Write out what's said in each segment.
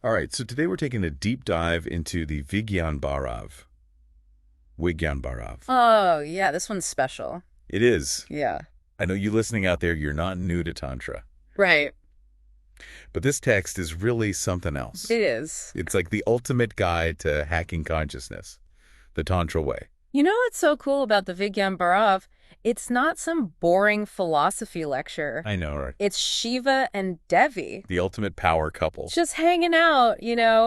All right, so today we're taking a deep dive into the Vigyan Bhairav. Vigyan Bhairav. Oh, yeah, this one's special. It is. Yeah. I know you listening out there, you're not new to Tantra, Right. but this text is really something else. It is. It's like the ultimate guide to hacking consciousness, the Tantra way. You know what's so cool about the Vigyan Bhairav? It's not some boring philosophy lecture. I know, right? It's Shiva and Devi. The ultimate power couple. Just hanging out,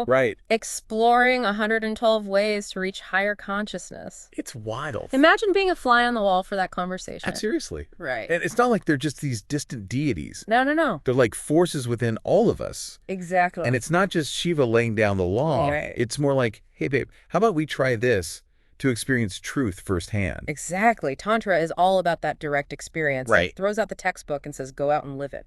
Right. exploring 112 ways to reach higher consciousness. It's wild. Imagine being a fly on the wall for that conversation. Seriously. Right. And it's not like they're just these distant deities. No, no, no. They're like forces within all of us. Exactly. And it's not just Shiva laying down the law. Right. It's more like, hey, babe, how about we try this to experience truth firsthand? Exactly. Tantra is all about that direct experience. Right. It throws out the textbook and says, go out and live it.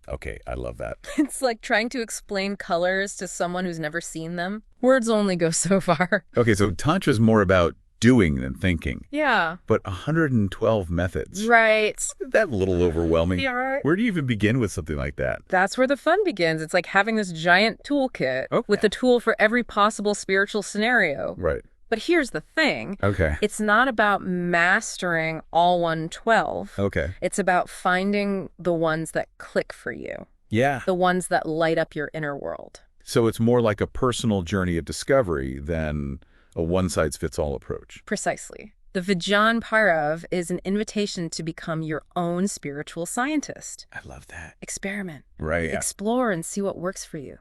Okay, I love that. It's like trying to explain colors to someone who's never seen them. Words only go so far. Okay, so Tantra is more about doing than thinking, Yeah. but 112 methods. Right. That's a little overwhelming. Yeah, right. Where do you even begin with something like that? That's where the fun begins. It's like having this giant toolkit with a tool for every possible spiritual scenario. Right. But here's the thing. Okay. It's not about mastering all 112. Okay. It's about finding the ones that click for you, Yeah. the ones that light up your inner world. So it's more like a personal journey of discovery than a one-size-fits-all approach. Precisely. The Vigyan Bhairav is an invitation to become your own spiritual scientist. I love that. Experiment. Right. Yeah. Explore and see what works for you.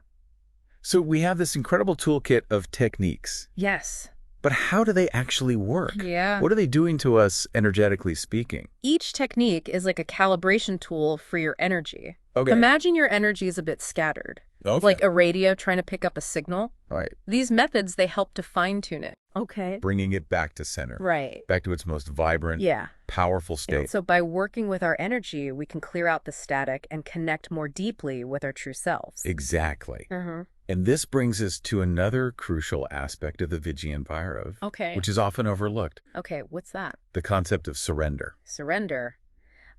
So we have this incredible toolkit of techniques, Yes. but how do they actually work? Yeah. What are they doing to us energetically speaking? Each technique is like a calibration tool for your energy. Okay. Imagine your energy is a bit scattered, Okay. like a radio trying to pick up a signal. Right. These methods, they help to fine-tune it. Okay. Bringing it back to center. Right. Back to its most vibrant, Yeah. powerful state. So by working with our energy, we can clear out the static and connect more deeply with our true selves. Exactly. Mm-hmm. And this brings us to another crucial aspect of the Vigyan Bhairav, Okay. which is often overlooked, Okay, what's that? the concept of surrender. Surrender.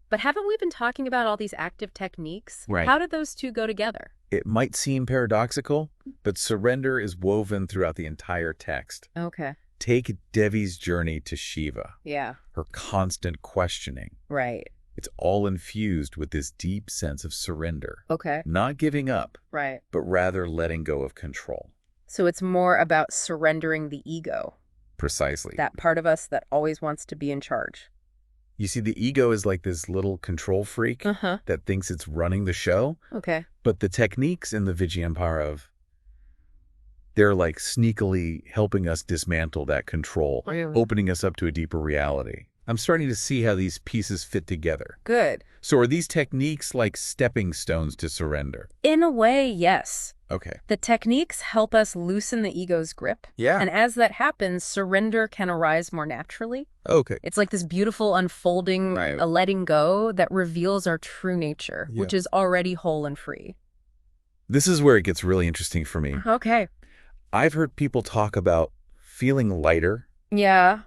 But haven't we been talking about all these active techniques? Right. How did those two go together? It might seem paradoxical, but surrender is woven throughout the entire text. Okay. Take Devi's journey to Shiva, Yeah. her constant questioning. Right. It's all infused with this deep sense of surrender. Okay. Not giving up, Right. but rather letting go of control. So it's more about surrendering the ego, Precisely. that part of us that always wants to be in charge. You see, the ego is like this little control freak Uh-huh. that thinks it's running the show, Okay. but the techniques in the Vigyan Bhairav, they're like sneakily helping us dismantle that control, opening us up to a deeper reality. I'm starting to see how these pieces fit together. Good. So are these techniques like stepping stones to surrender? In a way, yes. Okay. The techniques help us loosen the ego's grip. Yeah. And as that happens, surrender can arise more naturally. Okay. It's like this beautiful unfolding, Right. a letting go that reveals our true nature, Yeah. which is already whole and free. This is where it gets really interesting for me. Okay. I've heard people talk about feeling lighter, Yeah.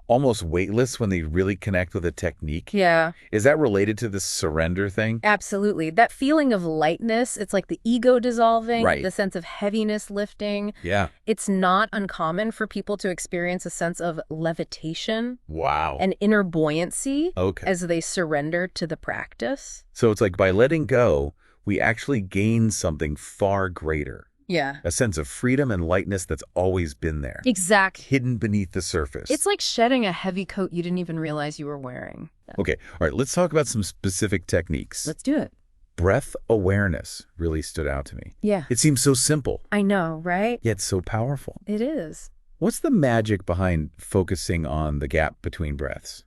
almost weightless when they really connect with a technique. Yeah. Is that related to this surrender thing? Absolutely. That feeling of lightness, it's like the ego dissolving, Right. the sense of heaviness lifting. Yeah. It's not uncommon for people to experience a sense of levitation Wow. and inner buoyancy Okay. as they surrender to the practice. So it's like by letting go, we actually gain something far greater. Yeah. A sense of freedom and lightness that's always been there, Exactly. hidden beneath the surface. It's like shedding a heavy coat you didn't even realize you were wearing. Okay. All right. Let's talk about some specific techniques. Let's do it. Breath awareness really stood out to me. Yeah. It seems so simple, I know, right? yet so powerful. It is. What's the magic behind focusing on the gap between breaths?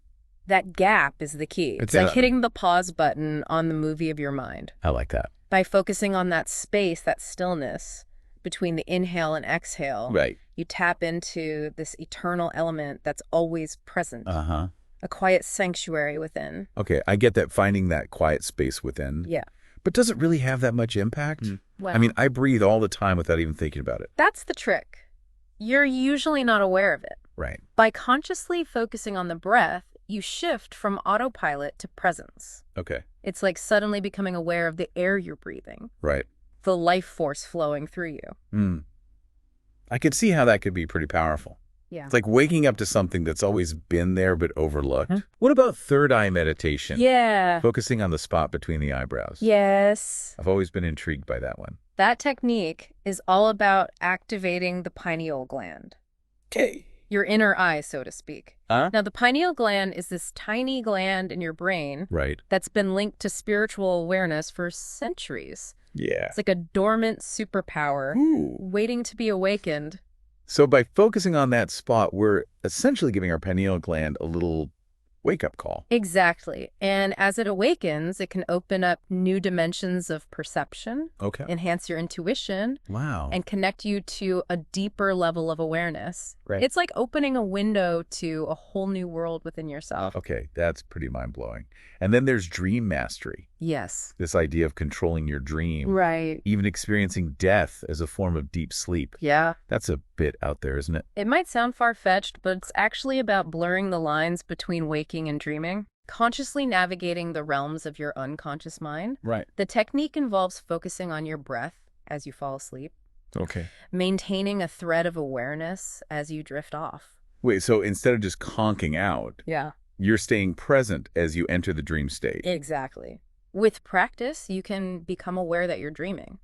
That gap is the key. It's like hitting the pause button on the movie of your mind. I like that. By focusing on that space, that stillness between the inhale and exhale, Right. you tap into this eternal element that's always present, Uh-huh. a quiet sanctuary within. Okay. I get that, finding that quiet space within. Yeah. But does it really have that much impact? Well, I mean, I breathe all the time without even thinking about it. that's the trick. You're usually not aware of it. Right. By consciously focusing on the breath, you shift from autopilot to presence. Okay. It's like suddenly becoming aware of the air you're breathing, Right. the life force flowing through you. I could see how that could be pretty powerful. Yeah. It's like waking up to something that's always been there but overlooked. What about third eye meditation? Yeah. Focusing on the spot between the eyebrows. Yes. I've always been intrigued by that one. That technique is all about activating the pineal gland. Okay. Your inner eye, so to speak. Huh? Now, the pineal gland is this tiny gland in your brain that's been linked to spiritual awareness for centuries. Yeah. It's like a dormant superpower waiting to be awakened. So by focusing on that spot, we're essentially giving our pineal gland a little wake-up call. Exactly. And as it awakens, it can open up new dimensions of perception, enhance your intuition, and connect you to a deeper level of awareness. Right. It's like opening a window to a whole new world within yourself. Okay, that's pretty mind-blowing. And then there's dream mastery. Yes. This idea of controlling your dream. Right. Even experiencing death as a form of deep sleep. Yeah. That's a bit out there, isn't it? It might sound far-fetched, but it's actually about blurring the lines between waking and dreaming, consciously navigating the realms of your unconscious mind. Right. The technique involves focusing on your breath as you fall asleep. Okay. Maintaining a thread of awareness as you drift off. Wait, so instead of just conking out, you're staying present as you enter the dream state. Exactly. With practice, you can become aware that you're dreaming.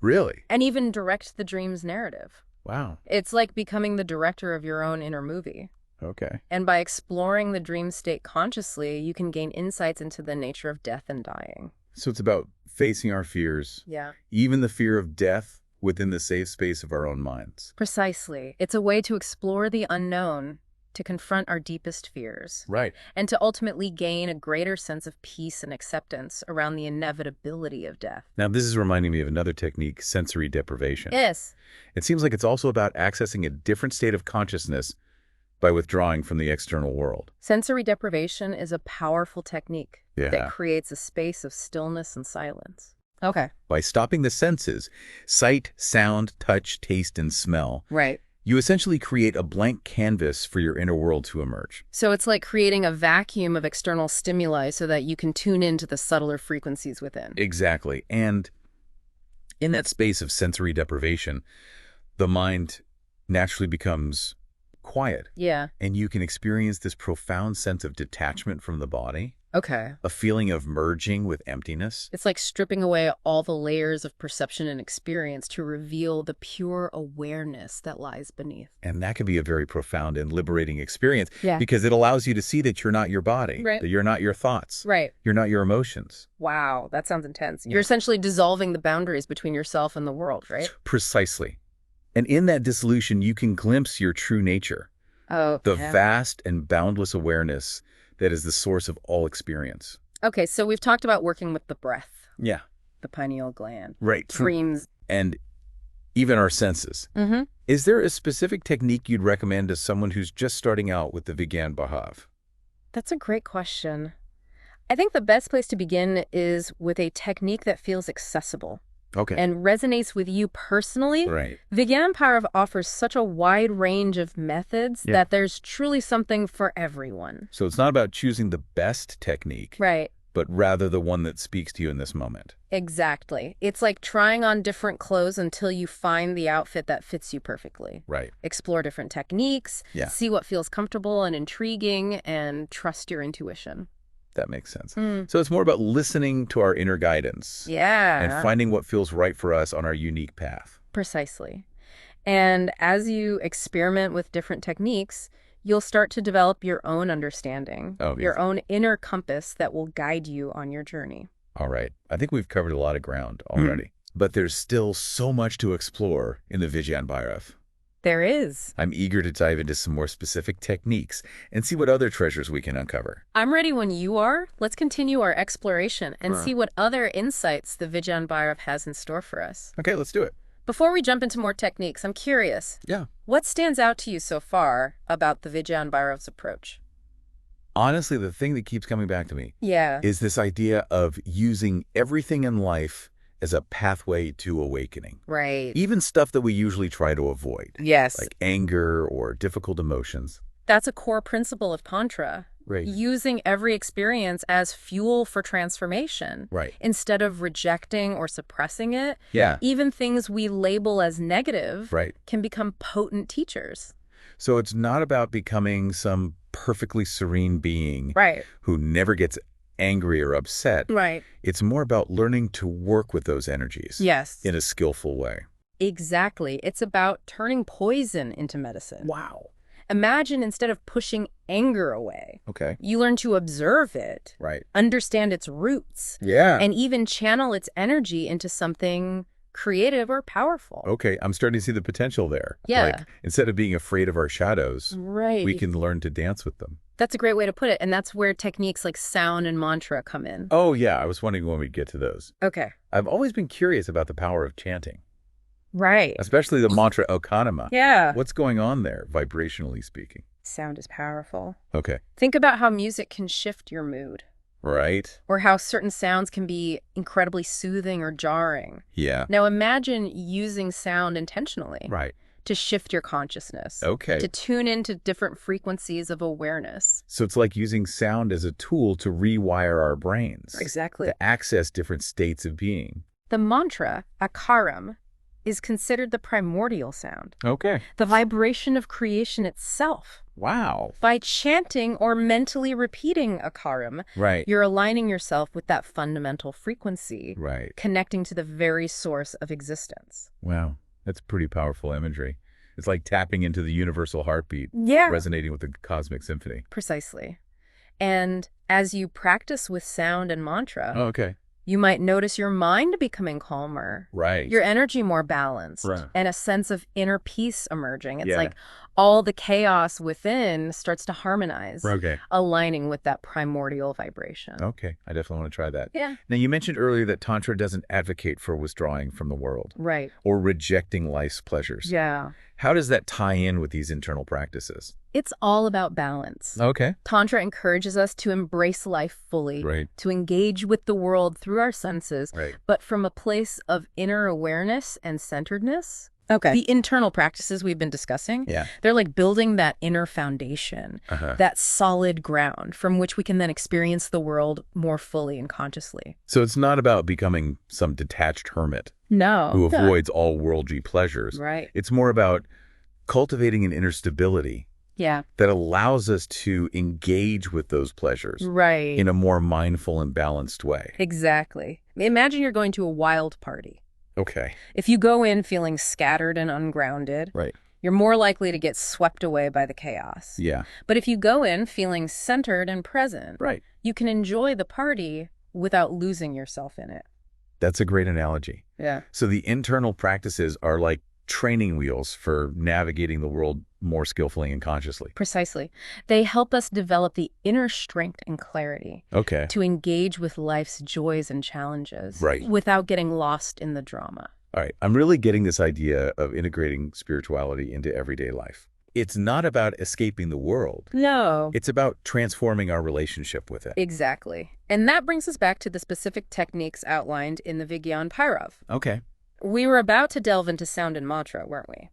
Really? And even direct the dream's narrative. Wow. It's like becoming the director of your own inner movie. Okay. And by exploring the dream state consciously, you can gain insights into the nature of death and dying. So it's about facing our fears. Yeah. Even the fear of death within the safe space of our own minds. Precisely. It's a way to explore the unknown, to confront our deepest fears. Right. And to ultimately gain a greater sense of peace and acceptance around the inevitability of death. Now, this is reminding me of another technique, sensory deprivation. Yes. It seems like it's also about accessing a different state of consciousness by withdrawing from the external world. Sensory deprivation is a powerful technique that creates a space of stillness and silence. Okay. By stopping the senses, sight, sound, touch, taste, and smell, you essentially create a blank canvas for your inner world to emerge. So it's like creating a vacuum of external stimuli so that you can tune into the subtler frequencies within. Exactly. And in that space of sensory deprivation, the mind naturally becomes quiet. Yeah. And you can experience this profound sense of detachment from the body. Okay. A feeling of merging with emptiness. It's like stripping away all the layers of perception and experience to reveal the pure awareness that lies beneath. And that can be a very profound and liberating experience because it allows you to see that you're not your body, that you're not your thoughts, you're not your emotions. Wow, that sounds intense. You're essentially dissolving the boundaries between yourself and the world, right? Precisely. And in that dissolution, you can glimpse your true nature. The vast and boundless awareness that is the source of all experience. Okay, so we've talked about working with the breath. Yeah. The pineal gland. Right. Dreams. And even our senses. Is there a specific technique you'd recommend to someone who's just starting out with the Vigyan Bhairav? That's a great question. I think the best place to begin is with a technique that feels accessible. And resonates with you personally. Vigyan Bhairav offers such a wide range of methods that there's truly something for everyone. So it's not about choosing the best technique, but rather the one that speaks to you in this moment. Exactly. It's like trying on different clothes until you find the outfit that fits you perfectly. Explore different techniques, see what feels comfortable and intriguing, and trust your intuition. That makes sense. So it's more about listening to our inner guidance. And finding what feels right for us on our unique path. Precisely. And as you experiment with different techniques, you'll start to develop your own understanding, your own inner compass that will guide you on your journey. All right. I think we've covered a lot of ground already. But there's still so much to explore in the Vigyan Bhairav. There is. I'm eager to dive into some more specific techniques and see what other treasures we can uncover. I'm ready when you are. Let's continue our exploration and see what other insights the Vigyan Bhairav has in store for us. Okay, let's do it. Before we jump into more techniques, I'm curious. What stands out to you so far about the Vigyan Bhairav's approach? Honestly, the thing that keeps coming back to me is this idea of using everything in life as a pathway to awakening. Even stuff that we usually try to avoid. Like anger or difficult emotions. That's a core principle of Tantra. using every experience as fuel for transformation. Instead of rejecting or suppressing it, even things we label as negative can become potent teachers. So it's not about becoming some perfectly serene being who never gets angry or upset. It's more about learning to work with those energies in a skillful way. Exactly. It's about turning poison into medicine. Wow. Imagine instead of pushing anger away, you learn to observe it, understand its roots, and even channel its energy into something creative or powerful. I'm starting to see the potential there. Like, instead of being afraid of our shadows, we can learn to dance with them. That's a great way to put it, and that's where techniques like sound and mantra come in. Oh, yeah. I was wondering when we'd get to those. I've always been curious about the power of chanting. Especially the mantra Okanama. What's going on there, vibrationally speaking? Sound is powerful. Okay. Think about how music can shift your mood. Right. Or how certain sounds can be incredibly soothing or jarring. Yeah. Now imagine using sound intentionally. Right. To shift your consciousness. Okay. To tune into different frequencies of awareness. So it's like using sound as a tool to rewire our brains. Exactly. To access different states of being. The mantra, akaram, is considered the primordial sound. Okay. The vibration of creation itself. Wow. By chanting or mentally repeating akaram, you're aligning yourself with that fundamental frequency. Connecting to the very source of existence. Wow. That's pretty powerful imagery. It's like tapping into the universal heartbeat. Resonating with the cosmic symphony. Precisely. And as you practice with sound and mantra, you might notice your mind becoming calmer. Your energy more balanced. And a sense of inner peace emerging. It's like all the chaos within starts to harmonize. Aligning with that primordial vibration. I definitely want to try that. Now, you mentioned earlier that Tantra doesn't advocate for withdrawing from the world. Or rejecting life's pleasures. How does that tie in with these internal practices? It's all about balance. Tantra encourages us to embrace life fully, to engage with the world through our senses, but from a place of inner awareness and centeredness. The internal practices we've been discussing, they're like building that inner foundation, that solid ground from which we can then experience the world more fully and consciously. So it's not about becoming some detached hermit who avoids all worldly pleasures. It's more about cultivating an inner stability that allows us to engage with those pleasures in a more mindful and balanced way. Exactly. Imagine you're going to a wild party. If you go in feeling scattered and ungrounded, you're more likely to get swept away by the chaos. But if you go in feeling centered and present, you can enjoy the party without losing yourself in it. That's a great analogy. So the internal practices are like training wheels for navigating the world more skillfully and consciously. Precisely. They help us develop the inner strength and clarity to engage with life's joys and challenges without getting lost in the drama. All right. I'm really getting this idea of integrating spirituality into everyday life. It's not about escaping the world. No. It's about transforming our relationship with it. Exactly. And that brings us back to the specific techniques outlined in the Vigyan Bhairav. We were about to delve into sound and mantra, weren't we?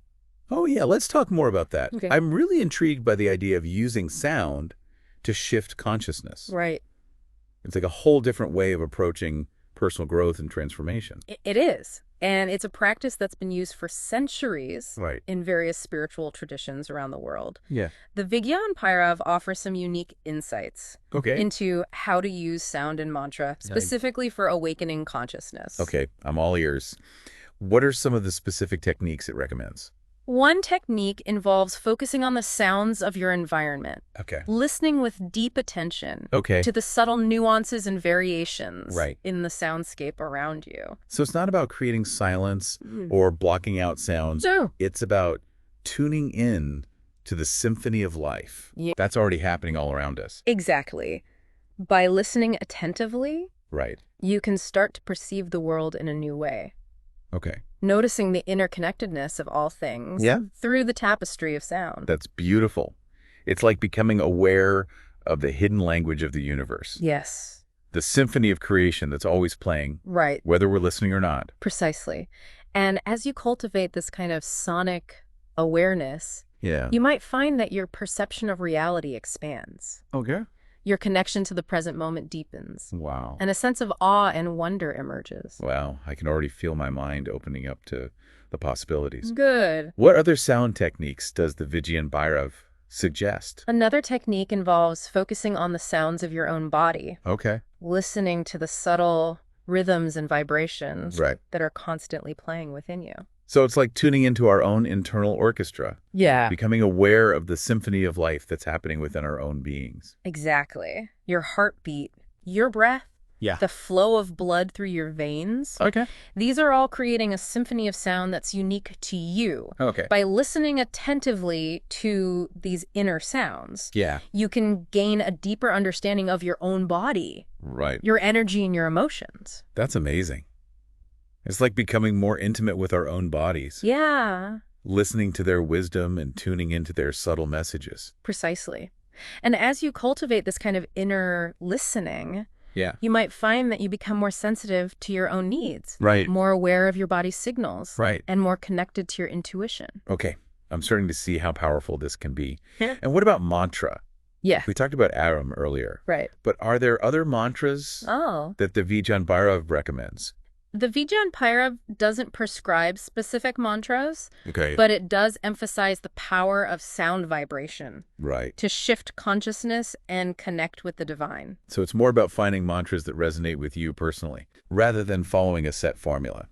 Oh, yeah. Let's talk more about that. I'm really intrigued by the idea of using sound to shift consciousness. It's like a whole different way of approaching personal growth and transformation. It is. And it's a practice that's been used for centuries in various spiritual traditions around the world. The Vigyan Bhairav offers some unique insights into how to use sound and mantra, specifically for awakening consciousness. I'm all ears. What are some of the specific techniques it recommends? One technique involves focusing on the sounds of your environment. Listening with deep attention to the subtle nuances and variations in the soundscape around you. So it's not about creating silence or blocking out sounds. It's about tuning in to the symphony of life. That's already happening all around us. Exactly. By listening attentively, you can start to perceive the world in a new way. Noticing the interconnectedness of all things through the tapestry of sound. That's beautiful. It's like becoming aware of the hidden language of the universe. The symphony of creation that's always playing, whether we're listening or not. Precisely. And as you cultivate this kind of sonic awareness, you might find that your perception of reality expands. Your connection to the present moment deepens. Wow. And a sense of awe and wonder emerges. Wow. I can already feel my mind opening up to the possibilities. Good. What other sound techniques does the Vigyan Bhairav suggest? Another technique involves focusing on the sounds of your own body. Okay. Listening to the subtle rhythms and vibrations that are constantly playing within you. So it's like tuning into our own internal orchestra. Yeah. Becoming aware of the symphony of life that's happening within our own beings. Exactly. Your heartbeat, your breath, the flow of blood through your veins. Okay. These are all creating a symphony of sound that's unique to you. Okay. By listening attentively to these inner sounds, you can gain a deeper understanding of your own body, your energy and your emotions. That's amazing. It's like becoming more intimate with our own bodies. Yeah. Listening to their wisdom and tuning into their subtle messages. Precisely. And as you cultivate this kind of inner listening, you might find that you become more sensitive to your own needs. More aware of your body's signals. And more connected to your intuition. Okay. I'm starting to see how powerful this can be. And what about mantra? Yeah. We talked about Aram earlier. But are there other mantras that the Vigyan Bhairav recommends? The Vigyan Bhairav doesn't prescribe specific mantras, but it does emphasize the power of sound vibration to shift consciousness and connect with the divine. So it's more about finding mantras that resonate with you personally, rather than following a set formula.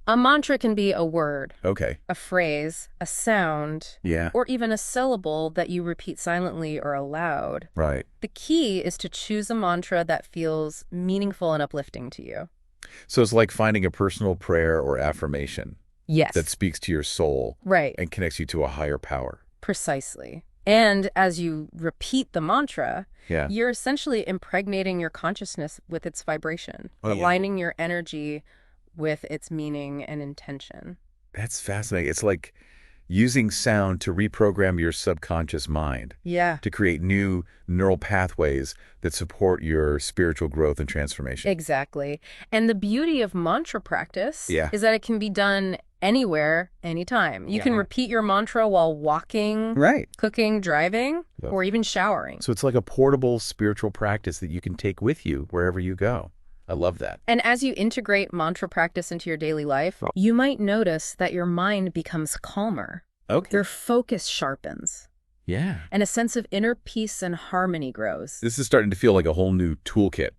A mantra can be a word, a phrase, a sound, or even a syllable that you repeat silently or aloud. The key is to choose a mantra that feels meaningful and uplifting to you. So it's like finding a personal prayer or affirmation that speaks to your soul and connects you to a higher power. Precisely. And as you repeat the mantra, you're essentially impregnating your consciousness with its vibration, aligning your energy with its meaning and intention. That's fascinating. It's like using sound to reprogram your subconscious mind. To create new neural pathways that support your spiritual growth and transformation. Exactly. And the beauty of mantra practice is that it can be done anywhere, anytime. You can repeat your mantra while walking, cooking, driving, or even showering. So it's like a portable spiritual practice that you can take with you wherever you go. I love that. And as you integrate mantra practice into your daily life, you might notice that your mind becomes calmer. Your focus sharpens. And a sense of inner peace and harmony grows. This is starting to feel like a whole new toolkit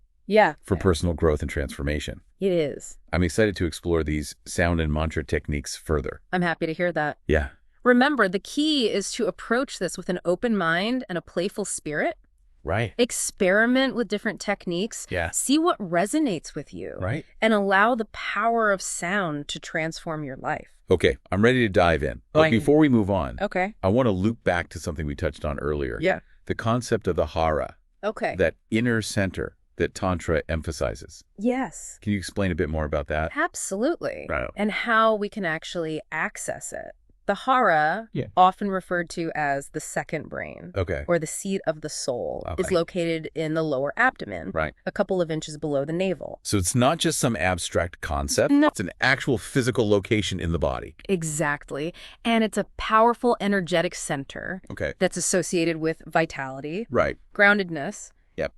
for personal growth and transformation. It is. I'm excited to explore these sound and mantra techniques further. I'm happy to hear that. Remember, the key is to approach this with an open mind and a playful spirit. Experiment with different techniques. See what resonates with you. And allow the power of sound to transform your life. Okay, I'm ready to dive in. But before we move on, I want to loop back to something we touched on earlier. The concept of the hara. That inner center that Tantra emphasizes. Can you explain a bit more about that? Absolutely. And how we can actually access it. The hara, often referred to as the second brain, or the seat of the soul, is located in the lower abdomen, a couple of inches below the navel. So it's not just some abstract concept, it's an actual physical location in the body. Exactly. And it's a powerful energetic center that's associated with vitality, groundedness,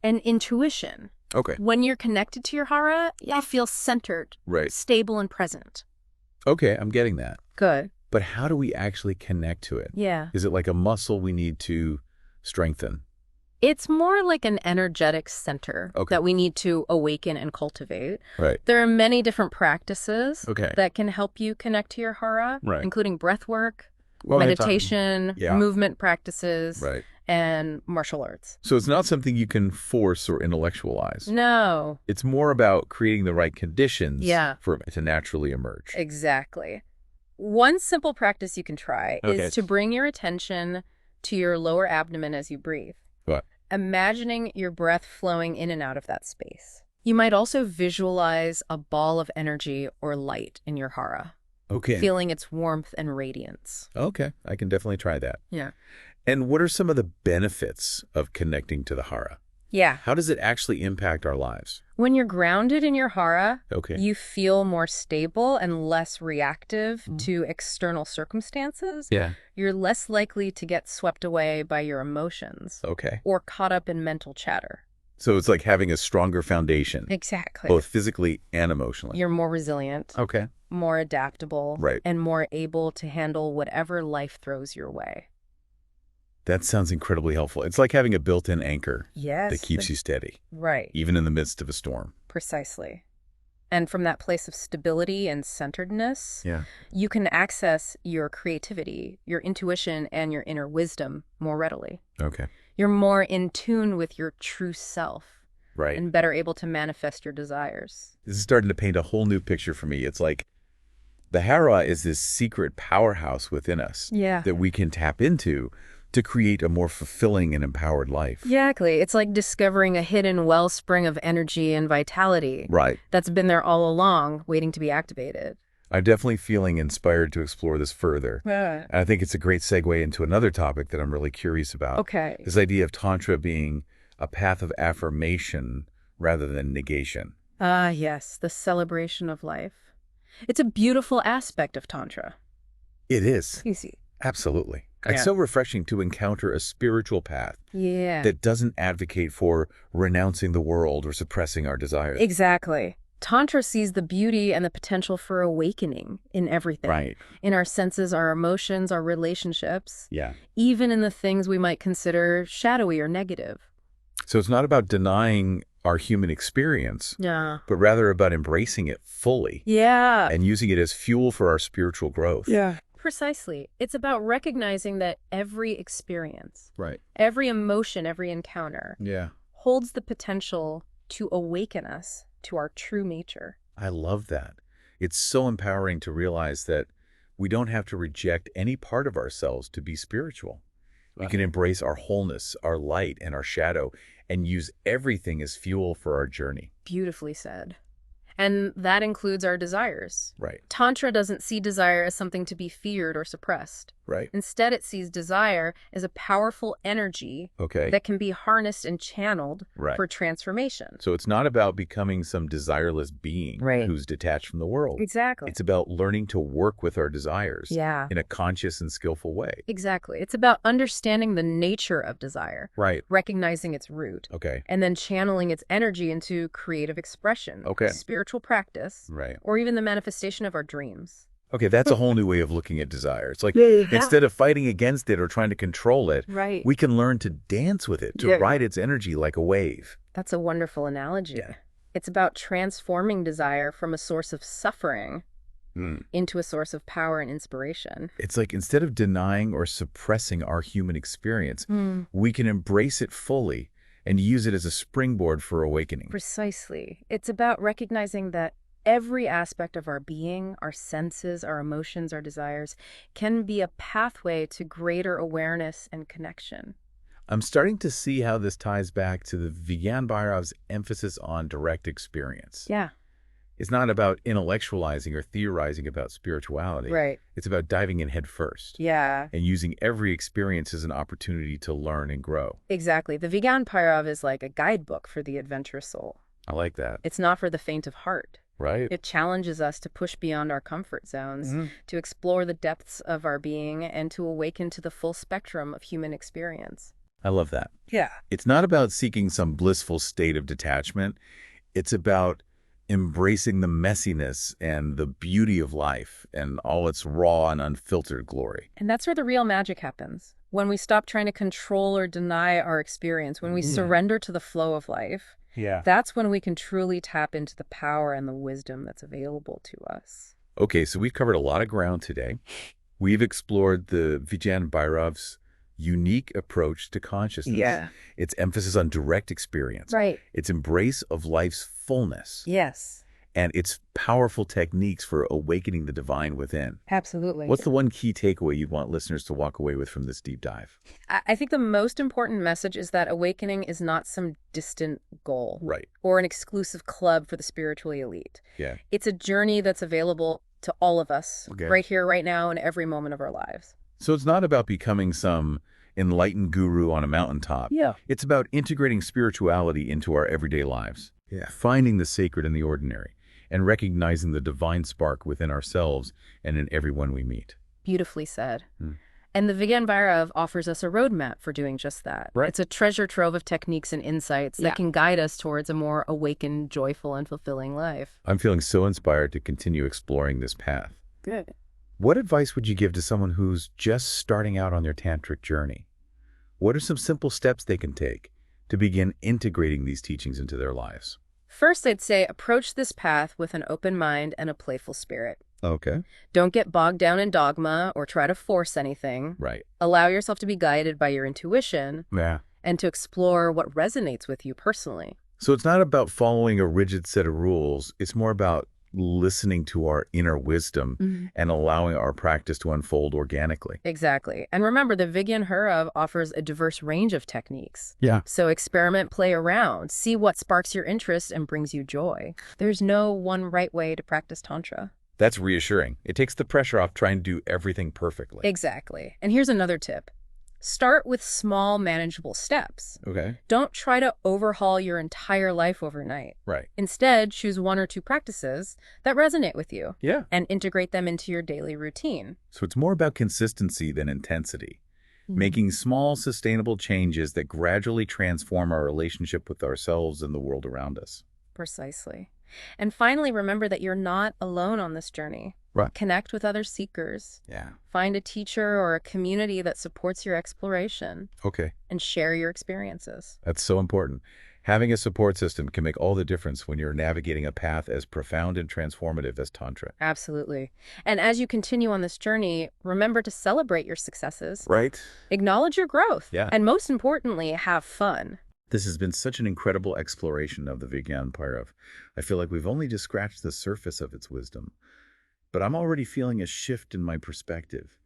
and intuition. When you're connected to your hara, you feel centered, stable, and present. I'm getting that. Good. But how do we actually connect to it? Is it like a muscle we need to strengthen? It's more like an energetic center that we need to awaken and cultivate. There are many different practices that can help you connect to your hara, including breath work, meditation, movement practices, and martial arts. So it's not something you can force or intellectualize. No. It's more about creating the right conditions for it to naturally emerge. Exactly. One simple practice you can try is to bring your attention to your lower abdomen as you breathe. Imagining your breath flowing in and out of that space. You might also visualize a ball of energy or light in your hara. Feeling its warmth and radiance. I can definitely try that. And what are some of the benefits of connecting to the hara? Yeah. How does it actually impact our lives? When you're grounded in your hara, Okay. you feel more stable and less reactive to external circumstances. Yeah. You're less likely to get swept away by your emotions. Okay. Or caught up in mental chatter. So it's like having a stronger foundation. Exactly. Both physically and emotionally. You're more resilient. Okay. More adaptable. Right. And more able to handle whatever life throws your way. That sounds incredibly helpful. It's like having a built-in anchor that keeps you steady. Right. Even in the midst of a storm. Precisely. And from that place of stability and centeredness, Yeah. you can access your creativity, your intuition, and your inner wisdom more readily. Okay. You're more in tune with your true self. Right. And better able to manifest your desires. This is starting to paint a whole new picture for me. It's like the hara is this secret powerhouse within us that we can tap into to create a more fulfilling and empowered life. Exactly. It's like discovering a hidden wellspring of energy and vitality. Right. That's been there all along, waiting to be activated. I'm definitely feeling inspired to explore this further. Yeah. And I think it's a great segue into another topic that I'm really curious about. Okay. This idea of Tantra being a path of affirmation rather than negation. Ah, yes, the celebration of life. It's a beautiful aspect of Tantra. It is. Easy. Absolutely. It's so refreshing to encounter a spiritual path that doesn't advocate for renouncing the world or suppressing our desires. Exactly. Tantra sees the beauty and the potential for awakening in everything. Right. In our senses, our emotions, our relationships. Yeah. Even in the things we might consider shadowy or negative. So it's not about denying our human experience, but rather about embracing it fully. Yeah. And using it as fuel for our spiritual growth. Yeah. Precisely. It's about recognizing that every experience, Right. every emotion, every encounter holds the potential to awaken us to our true nature. I love that. It's so empowering to realize that we don't have to reject any part of ourselves to be spiritual. We can embrace our wholeness, our light, and our shadow, and use everything as fuel for our journey. Beautifully said. And that includes our desires. Right. Tantra doesn't see desire as something to be feared or suppressed. Right. Instead, it sees desire as a powerful energy that can be harnessed and channeled for transformation. So it's not about becoming some desireless being who's detached from the world. Exactly. It's about learning to work with our desires in a conscious and skillful way. Exactly. It's about understanding the nature of desire. Right. Recognizing its root. Okay. And then channeling its energy into creative expression. Okay. Spiritual practice. Right. Or even the manifestation of our dreams. Okay, that's a whole new way of looking at desire. It's like instead of fighting against it or trying to control it, we can learn to dance with it, to ride its energy like a wave. That's a wonderful analogy. Yeah. It's about transforming desire from a source of suffering into a source of power and inspiration. It's like instead of denying or suppressing our human experience, we can embrace it fully and use it as a springboard for awakening. Precisely. It's about recognizing that every aspect of our being, our senses, our emotions, our desires, can be a pathway to greater awareness and connection. I'm starting to see how this ties back to the Vigyan Bhairav's emphasis on direct experience. Yeah. It's not about intellectualizing or theorizing about spirituality. Right. It's about diving in head first. Yeah. And using every experience as an opportunity to learn and grow. Exactly. The Vigyan Bhairav is like a guidebook for the adventurous soul. I like that. It's not for the faint of heart. Right. It challenges us to push beyond our comfort zones, to explore the depths of our being, and to awaken to the full spectrum of human experience. I love that. Yeah. It's not about seeking some blissful state of detachment. It's about embracing the messiness and the beauty of life and all its raw and unfiltered glory. And that's where the real magic happens. When we stop trying to control or deny our experience, when we surrender to the flow of life, that's when we can truly tap into the power and the wisdom that's available to us. Okay, so we've covered a lot of ground today. We've explored the Vigyan Bhairav's unique approach to consciousness. Yeah. Its emphasis on direct experience. Right. Its embrace of life's fullness. Yes. And its powerful techniques for awakening the divine within. Absolutely. What's the one key takeaway you'd want listeners to walk away with from this deep dive? I think the most important message is that awakening is not some distant goal. Right. Or an exclusive club for the spiritually elite. Yeah. It's a journey that's available to all of us right here, right now, in every moment of our lives. So it's not about becoming some enlightened guru on a mountaintop. Yeah. It's about integrating spirituality into our everyday lives, finding the sacred in the ordinary, and recognizing the divine spark within ourselves and in everyone we meet. Beautifully said. And the Vigyan Bhairav offers us a roadmap for doing just that. Right. It's a treasure trove of techniques and insights that can guide us towards a more awakened, joyful, and fulfilling life. I'm feeling so inspired to continue exploring this path. Good. What advice would you give to someone who's just starting out on their tantric journey? What are some simple steps they can take to begin integrating these teachings into their lives? First, I'd say approach this path with an open mind and a playful spirit. Okay. Don't get bogged down in dogma or try to force anything. Right. Allow yourself to be guided by your intuition and to explore what resonates with you personally. So it's not about following a rigid set of rules. It's more about listening to our inner wisdom and allowing our practice to unfold organically. Exactly. And remember, the Vigyan Bhairav offers a diverse range of techniques. Yeah. So experiment, play around, see what sparks your interest and brings you joy. There's no one right way to practice Tantra. That's reassuring. It takes the pressure off trying to do everything perfectly. Exactly. And here's another tip. Start with small, manageable steps. Okay. Don't try to overhaul your entire life overnight. Right. Instead, choose one or two practices that resonate with you. Yeah. And integrate them into your daily routine. So it's more about consistency than intensity. Making small, sustainable changes that gradually transform our relationship with ourselves and the world around us. Precisely. And finally, remember that you're not alone on this journey. Right. Connect with other seekers. Yeah. Find a teacher or a community that supports your exploration. Okay. And share your experiences. That's so important. Having a support system can make all the difference when you're navigating a path as profound and transformative as Tantra. Absolutely. And as you continue on this journey, remember to celebrate your successes. Right. Acknowledge your growth. Yeah. And most importantly, have fun. This has been such an incredible exploration of the Vigyan Bhairav. I feel like we've only just scratched the surface of its wisdom. But I'm already feeling a shift in my perspective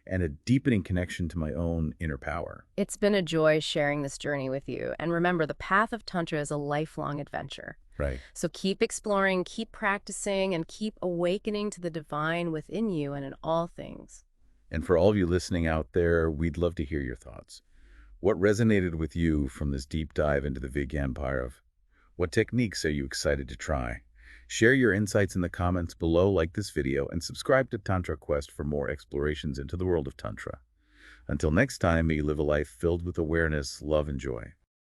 and a deepening connection to my own inner power. It's been a joy sharing this journey with you. And remember, the path of Tantra is a lifelong adventure. Right. So keep exploring, keep practicing, and keep awakening to the divine within you and in all things. And for all of you listening out there, we'd love to hear your thoughts. What resonated with you from this deep dive into the Vigyan Bhairav? What techniques are you excited to try? Share your insights in the comments below, like this video, and subscribe to Tantra Quest for more explorations into the world of Tantra. Until next time, may you live a life filled with awareness, love, and joy.